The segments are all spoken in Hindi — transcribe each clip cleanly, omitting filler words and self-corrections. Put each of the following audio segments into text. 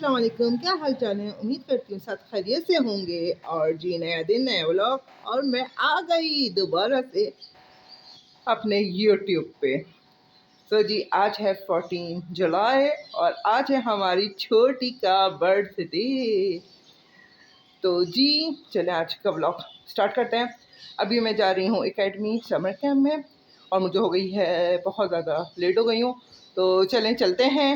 अस्सलाम वालेकुम, क्या हाल चाल है। उम्मीद करती हूँ सब खैरियत से होंगे। और जी नया दिन नया व्लॉग और मैं आ गई दोबारा से अपने यूट्यूब पे। तो जी आज है 14 जुलाई और आज है हमारी छोटी का बर्थडे। तो जी चले आज का व्लॉग स्टार्ट करते हैं। अभी मैं जा रही हूँ एकेडमी समर कैम्प में और मुझे हो गई है बहुत ज़्यादा लेट हो गई हूँ। तो चलें चलते हैं।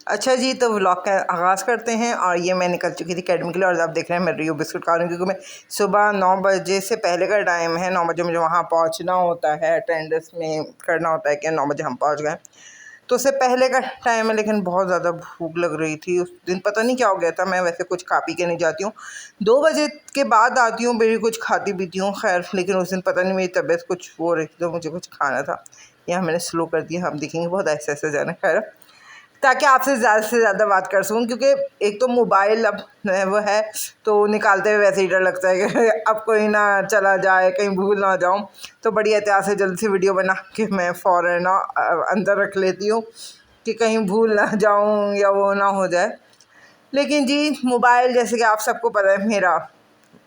अच्छा जी, तो व्लॉग का आगाज़ करते हैं। और ये मैं निकल चुकी थी अकेडमी के लिए और आप देख रहे हैं मैं रियो बिस्कुट खा रही हूँ, क्योंकि मैं सुबह 9 बजे से पहले का टाइम है। 9 बजे मुझे वहाँ पहुँचना होता है, अटेंडेंस में करना होता है कि 9 बजे हम पहुँच गए। तो उससे पहले का टाइम है, लेकिन बहुत ज़्यादा भूख लग रही थी। उस दिन पता नहीं क्या हो गया था। मैं वैसे कुछ खा पी के नहीं जाती हूँ, 2 बजे के बाद आती हूँ, मेरी कुछ खाती पीती हूँ। खैर, लेकिन उस दिन पता नहीं मेरी तबीयत कुछ हो रही थी तो मुझे कुछ खाना था। यहाँ मैंने स्लो कर दिया, हम देखेंगे बहुत ऐसे ऐसे जाना। खैर, ताकि आपसे ज़्यादा बात कर सकूँ, क्योंकि एक तो मोबाइल अब वो है तो निकालते हुए वैसे ही डर लगता है कि अब कोई ना चला जाए, कहीं भूल ना जाऊँ। तो बड़ी एहतियात से जल्दी से वीडियो बना के मैं फ़ौरन ना अंदर रख लेती हूँ कि कहीं भूल ना जाऊँ या वो ना हो जाए। लेकिन जी मोबाइल, जैसे कि आप सबको पता है, मेरा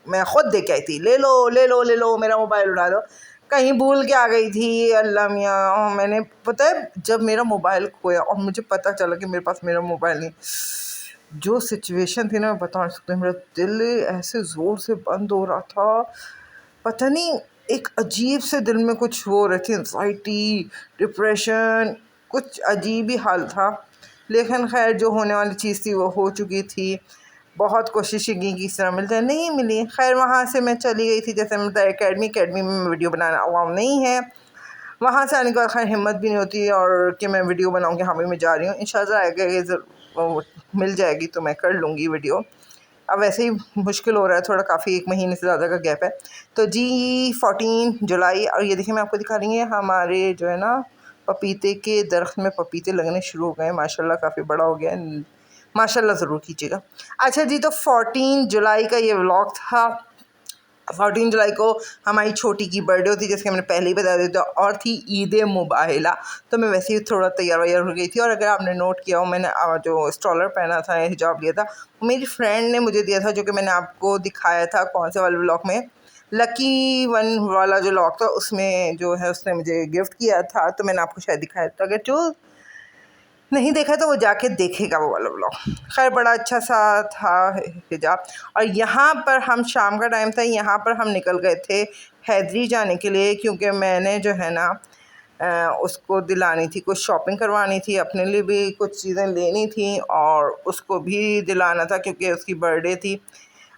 मैं ख़ुद देख के आई थी, ले लो ले लो ले लो मेरा मोबाइल उड़ा दो। कहीं भूल के आ गई थी, अल्लाह मियाँ। और मैंने, पता है, जब मेरा मोबाइल खोया और मुझे पता चला कि मेरे पास मेरा मोबाइल नहीं, जो सिचुएशन थी ना, मैं बता नहीं सकती। मेरा दिल ऐसे ज़ोर से बंद हो रहा था, पता नहीं, एक अजीब से दिल में कुछ हो रही थी, एंजाइटी, डिप्रेशन, कुछ अजीब ही हाल था। लेकिन खैर, जो होने वाली चीज़ थी वो हो चुकी थी। बहुत कोशिशें की कि इस तरह मिल जाए, नहीं मिली। खैर, वहाँ से मैं चली गई थी, जैसे मैं बताया, एकेडमी में वीडियो बनाना अलाउ नहीं है। वहाँ से आने के बाद खैर हिम्मत भी नहीं होती और कि मैं वीडियो बनाऊँगी। हाँ भाई, मैं जा रही हूँ, इंशाल्लाह आगे मिल जाएगी तो मैं कर लूँगी वीडियो। अब वैसे ही मुश्किल हो रहा है थोड़ा, काफ़ी 1 महीने से ज़्यादा का गैप है। तो जी 14 जुलाई, और ये देखिए मैं आपको दिखा रही हूँ, हमारे जो है ना पपीते के दरख्त में पपीते लगने शुरू हो गए हैं माशाल्लाह, काफ़ी बड़ा हो गया है। माशाल्लाह ज़रूर कीजिएगा। अच्छा जी, तो 14 जुलाई का ये व्लॉग था। 14 जुलाई को हमारी छोटी की बर्थडे होती, जैसे कि मैंने पहले ही बता दिया था, और थी ईद मुबाहिला। तो मैं वैसे ही थोड़ा तैयार वैयार हो गई थी। और अगर आपने नोट किया हो, मैंने जो स्टॉलर पहना था, हिजाब लिया था, मेरी फ्रेंड ने मुझे दिया था, जो कि मैंने आपको दिखाया था कौन से वाले व्लॉग में, लकी वन वाला जो व्लॉग था, उसमें जो है उसने मुझे गिफ्ट किया था। तो मैंने आपको शायद दिखाया था, अगर जो नहीं देखा तो वो जाके देखेगा वो वाला व्लॉग। खैर, बड़ा अच्छा सा था हिजाब। और यहाँ पर हम, शाम का टाइम था, यहाँ पर हम निकल गए थे हैदरी जाने के लिए, क्योंकि मैंने जो है ना उसको दिलानी थी, कुछ शॉपिंग करवानी थी, अपने लिए भी कुछ चीज़ें लेनी थी और उसको भी दिलाना था क्योंकि उसकी बर्थडे थी।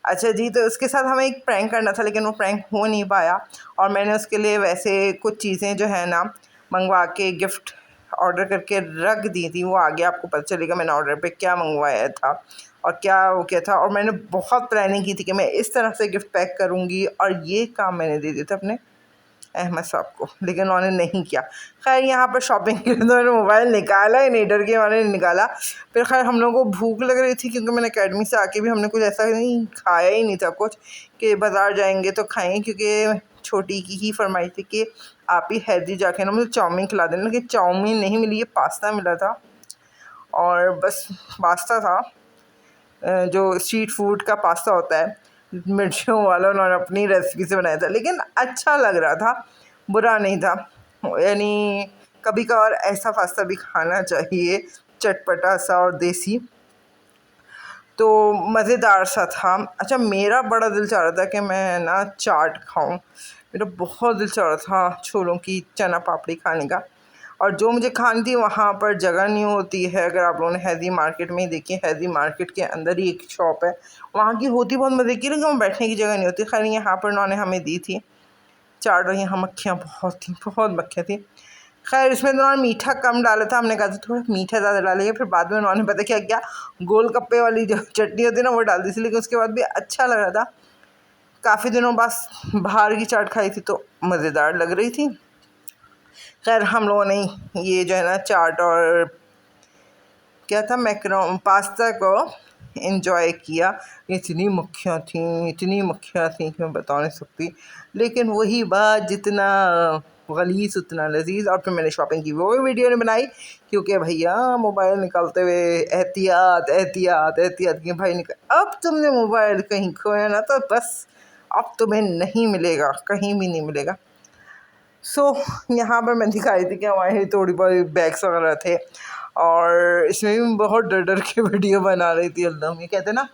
अच्छा जी, तो उसके साथ हमें एक प्रैंक करना था, लेकिन वो प्रैंक हो नहीं पाया। और मैंने उसके लिए वैसे कुछ चीज़ें जो है ना मंगवा के गिफ्ट ऑर्डर करके रख दी थी। वो आगे आपको पता चलेगा मैंने ऑर्डर पे क्या मंगवाया था और क्या वो क्या था। और मैंने बहुत प्लानिंग की थी कि मैं इस तरह से गिफ्ट पैक करूँगी, और ये काम मैंने दे दिया था अपने अहमद साहब को, लेकिन उन्होंने नहीं किया। खैर, यहाँ पर शॉपिंग के लिए तो मैंने मोबाइल निकाला ही नहीं, डर के मारे नहीं निकाला। फिर खैर, हम लोगों को भूख लग रही थी, क्योंकि मैंने अकेडमी से आके भी हमने कुछ ऐसा नहीं खाया ही नहीं था कुछ कि बाज़ार जाएंगे तो खाएंगे, क्योंकि छोटी की ही फरमाइश थी कि आप ही हैदरी जाके ना मुझे चाउमीन खिला देना। लेकिन चाउमीन नहीं मिली, ये पास्ता मिला था। और बस पास्ता था, जो स्ट्रीट फूड का पास्ता होता है, मिर्चियों वाला, उन्होंने अपनी रेसिपी से बनाया था, लेकिन अच्छा लग रहा था, बुरा नहीं था। यानी कभी कभार ऐसा पास्ता भी खाना चाहिए, चटपटा सा और देसी, तो मज़ेदार सा था। अच्छा, मेरा बड़ा दिल चाह रहा था कि मैं ना चाट खाऊं, मेरा बहुत दिल चाह रहा था छोलों की चना पापड़ी खाने का। और जो मुझे खानी थी वहाँ पर जगह नहीं होती है। अगर आप लोगों ने हैदरी मार्केट में ही देखी, हैदरी मार्केट के अंदर ही एक शॉप है, वहाँ की होती बहुत मज़े की, लेकिन वहाँ बैठने की जगह नहीं होती। खैर, यहाँ पर उन्होंने हमें दी थी चाट, और यहाँ मक्खियाँ बहुत थी, बहुत मक्खियाँ थी। खैर, इसमें तो उन्होंने मीठा कम डाला था, हमने कहा था थोड़ा मीठा ज़्यादा डालेंगे। फिर बाद में उन्होंने पता क्या किया, गोलगप्पे वाली जो चटनी होती है ना, वो डाल दी थी, लेकिन उसके बाद भी अच्छा लग रहा था। काफ़ी दिनों बाद बाहर की चाट खाई थी तो मज़ेदार लग रही थी। खैर, हम लोगों ने ये जो है ना चाट और क्या था, मैकरोन पास्ता को एंजॉय किया। इतनी मक्खियाँ थीं कि मैं बता नहीं सकती, लेकिन वही बात, जितना गलीज़ उतना लजीज। और फिर मैंने शॉपिंग की, वो भी वीडियो ने बनाई, क्योंकि भैया मोबाइल निकालते हुए एहतियात एहतियात एहतियात की भाई निकल। अब तुमने मोबाइल कहीं खोया ना तो बस अब तुम्हें नहीं मिलेगा, कहीं भी नहीं मिलेगा। यहाँ पर मैं दिखाई थी कि हमारे थोड़ी बहुत बैग्स वगैरह थे, और इसमें भी बहुत डर डर के वीडियो बना रही थी। अल्लाह, ये कहते हैं ना,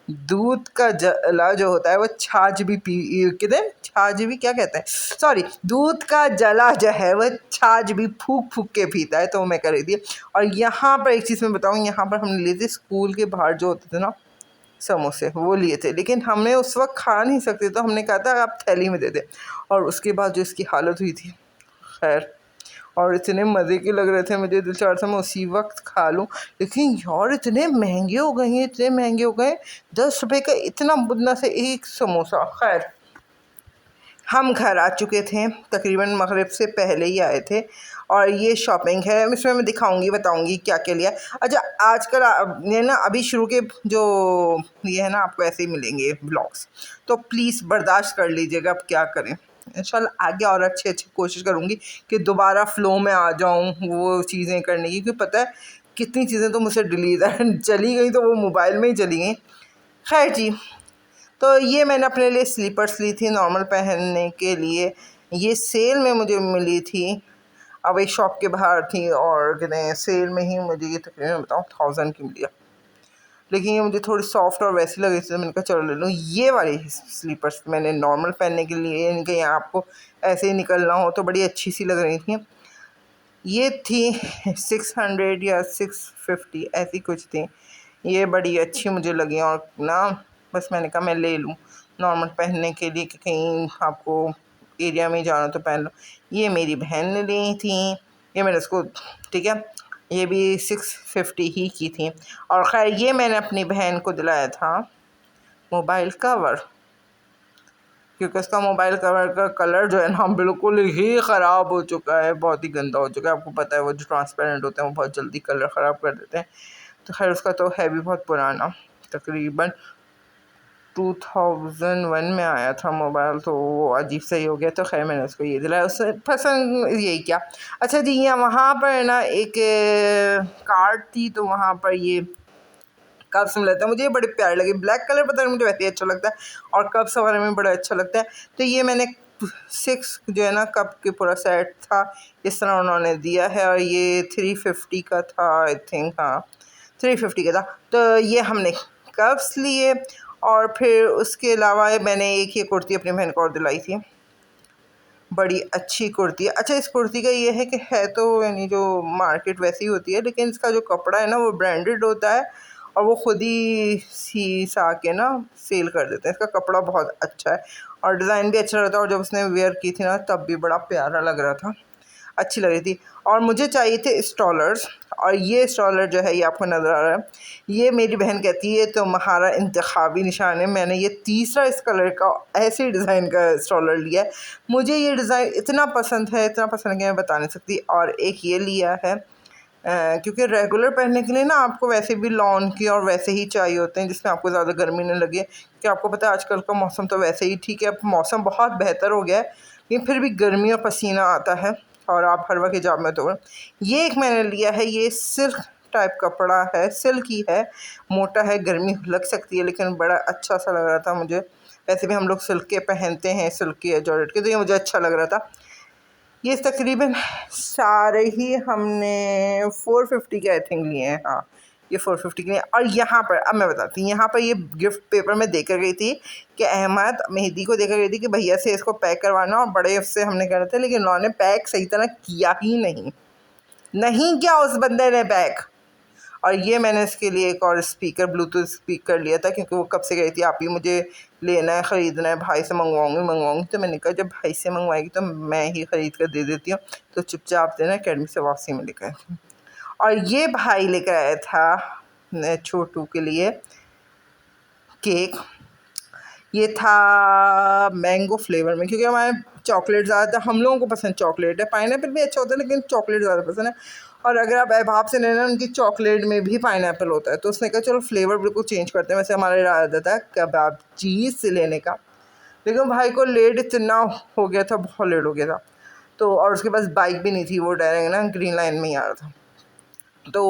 दूध का जला जो होता है वो छाछ भी पी, कहते हैं छाछ भी, क्या कहते हैं, सॉरी, दूध का जला जो है वो छाछ भी फूक फूक के पीता है। तो वो मैं कर रही थी। और यहाँ पर एक चीज़ मैं बताऊँ, यहाँ पर हमने लिए थे स्कूल के बाहर जो होते थे ना समोसे, वो लिए थे, लेकिन हमने उस वक्त खा नहीं सकते, तो हमने कहा था आप थैली में दे दें। और उसके बाद जो इसकी हालत हुई थी, खैर, और इतने मज़े के लग रहे थे, मुझे दिल चाह रहा था मैं उसी वक्त खा लूँ, लेकिन यार इतने महंगे हो गए हैं, इतने महंगे हो गए, 10 रुपये का इतना बुदना से एक समोसा। खैर, हम घर आ चुके थे, तकरीबन मगरिब से पहले ही आए थे, और ये शॉपिंग है, इसमें मैं दिखाऊंगी, बताऊंगी क्या क्या लिया। अच्छा, आजकल ये ना अभी शुरू के जो ये है ना, आपको ऐसे ही मिलेंगे ब्लॉग्स, तो प्लीज़ बर्दाश्त कर लीजिएगा, अब क्या करें। इंशाल्लाह आगे और अच्छी कोशिश करूँगी कि दोबारा फ़्लो में आ जाऊँ वो चीज़ें करने की, क्योंकि पता है कितनी चीज़ें तो मुझसे डिलीट चली गई, तो वो मोबाइल में ही चली गई। खैर जी, तो ये मैंने अपने लिए स्लीपर्स ली थी नॉर्मल पहनने के लिए, ये सेल में मुझे मिली थी। अब एक शॉप के बाहर थी, और कहते सेल में ही मुझे ये तकरीबन बताऊँ 1000 की मिली, लेकिन ये मुझे थोड़ी सॉफ्ट और वैसी लगी थी, तो मैंने कहा चलो ले लूँ। ये वाली स्लीपर्स मैंने नॉर्मल पहनने के लिए, यानी कि यहाँ आपको ऐसे ही निकलना हो तो बड़ी अच्छी सी लग रही थी। ये थी 600 या 650 ऐसी कुछ थी, ये बड़ी अच्छी मुझे लगी, और ना बस मैंने कहा मैं ले लूँ नॉर्मल पहनने के लिए, कि कहीं आपको एरिया में जाना तो पहन लो। ये मेरी बहन ने ली थी, ये मैंने उसको, ठीक है, ये भी 650 ही की थी। और ख़ैर, ये मैंने अपनी बहन को दिलाया था मोबाइल कवर, क्योंकि उसका मोबाइल कवर का कलर जो है ना बिल्कुल ही ख़राब हो चुका है, बहुत ही गंदा हो चुका है। आपको पता है वो जो ट्रांसपेरेंट होते हैं वो बहुत जल्दी कलर ख़राब कर देते हैं। तो खैर, उसका तो है भी बहुत पुराना, तकरीबन 2001 में आया था मोबाइल, तो वो अजीब सा ही हो गया। तो खैर, मैंने उसको ये दिलाया, उससे पसंद यही क्या। अच्छा जी, यहाँ वहाँ पर ना एक कार्ड थी, तो वहाँ पर ये कप्स मिला था, मुझे ये बड़े प्यारे लगे, ब्लैक कलर पता नहीं मुझे वैसे ही अच्छा लगता है, और कप्स वगैरह में बड़ा अच्छा लगता है। तो ये मैंने 6 जो है ना कप के पूरा सेट था, इस तरह उन्होंने दिया है, और ये 350 का था, आई थिंक, हाँ 350 का था। तो ये हमने कप्स लिए, और फिर उसके अलावा मैंने एक ये कुर्ती अपनी बहन को और दिलाई थी, बड़ी अच्छी कुर्ती है। अच्छा, इस कुर्ती का ये है कि है तो यानी जो मार्केट वैसी होती है, लेकिन इसका जो कपड़ा है ना वो ब्रांडेड होता है, और वो ख़ुद ही सा के ना सेल कर देते हैं। इसका कपड़ा बहुत अच्छा है, और डिज़ाइन भी अच्छा रहता है, और जब उसने वेयर की थी ना तब भी बड़ा प्यारा लग रहा था, अच्छी लग रही थी। और मुझे चाहिए थे स्टॉलर्स, और ये स्टॉलर जो है ये आपको नज़र आ रहा है, ये मेरी बहन कहती है तो तुम्हारा इंतखाबी निशान है। मैंने ये तीसरा इस कलर का ऐसे डिज़ाइन का स्टॉलर लिया है, मुझे ये डिज़ाइन इतना पसंद है, इतना पसंद है कि मैं बता नहीं सकती। और एक ये लिया है, क्योंकि रेगुलर पहनने के लिए ना आपको वैसे भी लॉन की और वैसे ही चाहिए होते हैं, जिसमें आपको ज़्यादा गर्मी न लगे, कि आपको पता है आजकल का मौसम तो वैसे ही ठीक है, अब मौसम बहुत बेहतर हो गया है, लेकिन फिर भी गर्मी और पसीना आता है, और आप हर वक्त हिजाब में तो। ये एक मैंने लिया है, ये सिल्क टाइप कपड़ा है, सिल्क ही है, मोटा है, गर्मी लग सकती है, लेकिन बड़ा अच्छा सा लग रहा था मुझे। वैसे भी हम लोग सिल्क के पहनते हैं, सिल्क के या जॉर्जेट के, तो ये मुझे अच्छा लग रहा था। ये तकरीबन सारे ही हमने 450 के आई थिंक लिए हैं, हाँ ये 450 के लिए। और यहाँ पर अब मैं बताती हूँ, यहाँ पर ये गिफ्ट पेपर में देकर गई थी कि अहमद मेहदी को देकर गई थी कि भैया से इसको पैक करवाना, और बड़े उससे हमने कहा था, लेकिन उन्होंने पैक सही तरह किया ही नहीं किया उस बंदे ने पैक। और ये मैंने इसके लिए एक और स्पीकर, ब्लूटूथ स्पीकर लिया था, क्योंकि वो कब से गई थी आप ही मुझे लेना है, ख़रीदना है, भाई से मंगवाऊंगी। तो मैंने कहा जब भाई से मंगवाएगी तो मैं ही ख़रीद कर दे देती हूँ, तो चुपचाप देना, अकेडमी से वापसी में लेकर। और ये भाई लेकर आया था छोटू के लिए केक, ये था मैंगो फ्लेवर में, क्योंकि हमारे चॉकलेट ज़्यादा हम लोगों को पसंद चॉकलेट है, पाइनएप्पल भी अच्छा होता है लेकिन चॉकलेट ज़्यादा पसंद है। और अगर आप अहबाब से लेना, उनकी चॉकलेट में भी पाइनएप्पल होता है। तो उसने कहा चलो फ्लेवर बिल्कुल चेंज करते हैं। वैसे हमारा इरादा था कबाब चीज़ से लेने का, लेकिन भाई को लेट इतना हो गया था, बहुत लेट हो गया था। तो और उसके पास बाइक भी नहीं थी, वो डायरेक्ट ना ग्रीन लाइन में ही आ रहा था। तो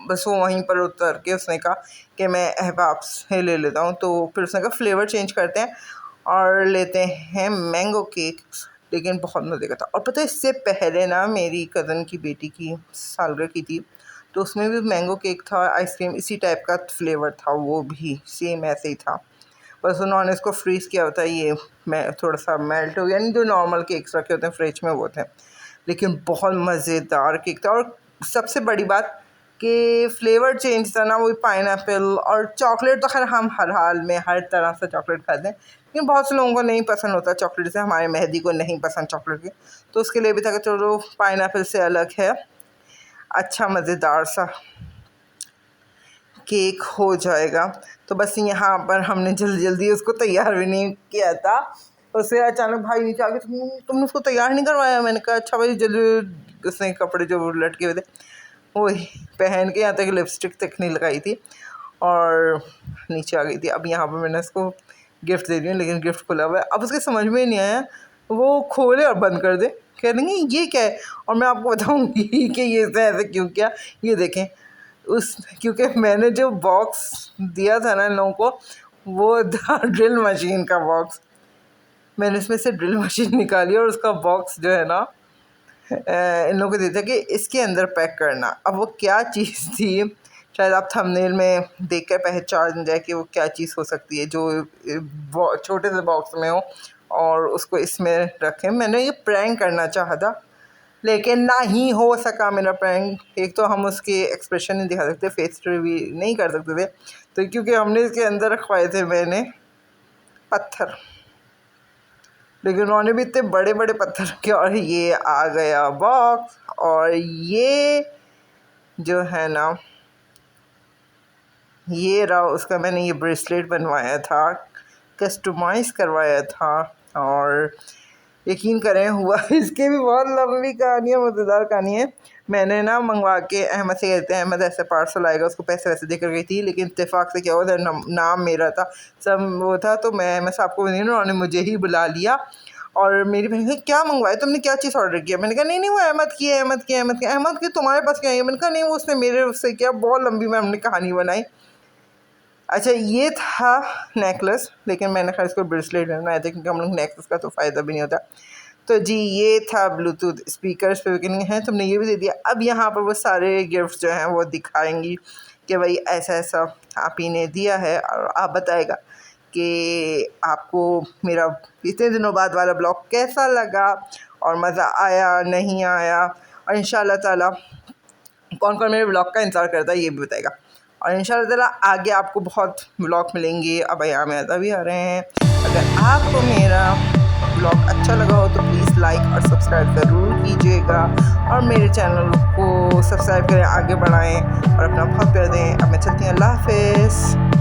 बस वो वहीं पर उतर के उसने कहा कि मैं अहबाब से ले लेता हूँ। तो फिर उसने कहा फ्लेवर चेंज करते हैं और लेते हैं मैंगो केक्स, लेकिन बहुत मज़े का था। और पता है इससे पहले ना मेरी कज़न की बेटी की सालगिरह की थी, तो उसमें भी मैंगो केक था, आइसक्रीम इसी टाइप का फ्लेवर था, वो भी सेम ऐसे ही था। बस उन्होंने इसको फ्रीज़ किया होता है, ये मैं थोड़ा सा मेल्ट हो गया, यानी जो नॉर्मल केक्स रखे होते हैं फ्रिज में वो थे। लेकिन बहुत मज़ेदार केक था। और सबसे बड़ी बात कि फ्लेवर चेंज था ना, वही पाइनएप्पल और चॉकलेट। तो खैर हम हर हाल में हर तरह से चॉकलेट खाते हैं, लेकिन बहुत से लोगों को नहीं पसंद होता चॉकलेट से। हमारे मेहदी को नहीं पसंद चॉकलेट की, तो उसके लिए भी था कि चलो पाइनएप्पल से अलग है, अच्छा मज़ेदार सा केक हो जाएगा। तो बस यहाँ पर हमने जल्दी जल्दी उसको तैयार भी नहीं किया था, उससे अचानक भाई नीचे आके तुमने उसको तैयार नहीं करवाया। मैंने कहा अच्छा भाई, जल्दी। उसने कपड़े जो लटके हुए थे वही पहन के, यहाँ तक लिपस्टिक तक नहीं लगाई थी और नीचे आ गई थी। अब यहाँ पर मैंने उसको गिफ्ट दे दिया, लेकिन गिफ्ट खुला हुआ है। अब उसके समझ में नहीं आया, वो खोले और बंद कर दे, कह देंगे ये क्या है। और मैं आपको बताऊँगी कि ये ऐसे क्यों किया। ये देखें क्योंकि मैंने जो बॉक्स दिया था ना इन लोगों को, वो था ड्रिल मशीन का बॉक्स। मैंने इसमें से ड्रिल मशीन निकाली और उसका बॉक्स जो है ना इन लोगों को देता कि इसके अंदर पैक करना। अब वो क्या चीज़ थी, शायद आप थंबनेल में देख कर पहचान जाए कि वो क्या चीज़ हो सकती है, जो छोटे से बॉक्स में हो और उसको इसमें रखें। मैंने ये प्रैंक करना चाहा था, लेकिन ना ही हो सका मेरा प्रैंक। एक तो हम उसके एक्सप्रेशन नहीं दिखा सकते, फेस रिवील नहीं कर सकते थे, तो क्योंकि हमने इसके अंदर रखवाए थे मैंने पत्थर, लेकिन उन्होंने भी इतने बड़े बड़े पत्थर रखे। और ये आ गया बॉक्स, और ये जो है ना, ये रहा उसका, मैंने ये ब्रेसलेट बनवाया था, कस्टमाइज़ करवाया था। और यकीन करें हुआ इसकी भी बहुत लंबी कहानी है, मज़ेदार कहानी है। मैंने ना मंगवा के अहमद से कहते हैं, अहमद ऐसे पार्सल आएगा, उसको पैसे वैसे देकर गई थी, लेकिन इत्तेफाक से क्या हुआ था, नाम मेरा था, सब वो था। तो मैं साहब को नहीं, उन्होंने मुझे ही बुला लिया। और मेरी बहन ने क्या मंगवाया, तुमने क्या चीज़ ऑर्डर किया। मैंने कहा नहीं वो अहमद की है, अहमद की तुम्हारे पास क्या है। मैंने कहा नहीं वो उसने मेरे उससे किया। बहुत लंबी में हमने कहानी बनाई। अच्छा ये था नेकलेस, लेकिन मैंने खैर इसको ब्रेसलेट बनाया था, क्योंकि हम लोग नेकलेस का तो फ़ायदा भी नहीं होता। तो जी ये था ब्लूटूथ स्पीकर्स पे है, तुमने ये भी दे दिया। अब यहाँ पर वो सारे गिफ्ट जो हैं वो दिखाएंगी कि भाई ऐसा ऐसा आप ही ने दिया है, और आप बताएगा कि आपको मेरा इतने दिनों बाद वाला ब्लॉग कैसा लगा, और मज़ा आया नहीं आया। और इंशाल्लाह ताला कौन कौन मेरे ब्लॉग का इंतज़ार करता है ये भी बताएगा। और इंशाल्लाह ताला आगे आपको बहुत ब्लॉग मिलेंगे। अब यहाँ में भी आ रहे हैं। अगर आपको मेरा ब्लॉग अच्छा लगा हो तो प्लीज़ लाइक और सब्सक्राइब ज़रूर कीजिएगा, और मेरे चैनल को सब्सक्राइब करें, आगे बढ़ाएं और अपना बहुत प्यार दें। अब मैं चलती हूँ, अल्लाह हाफ़िज़।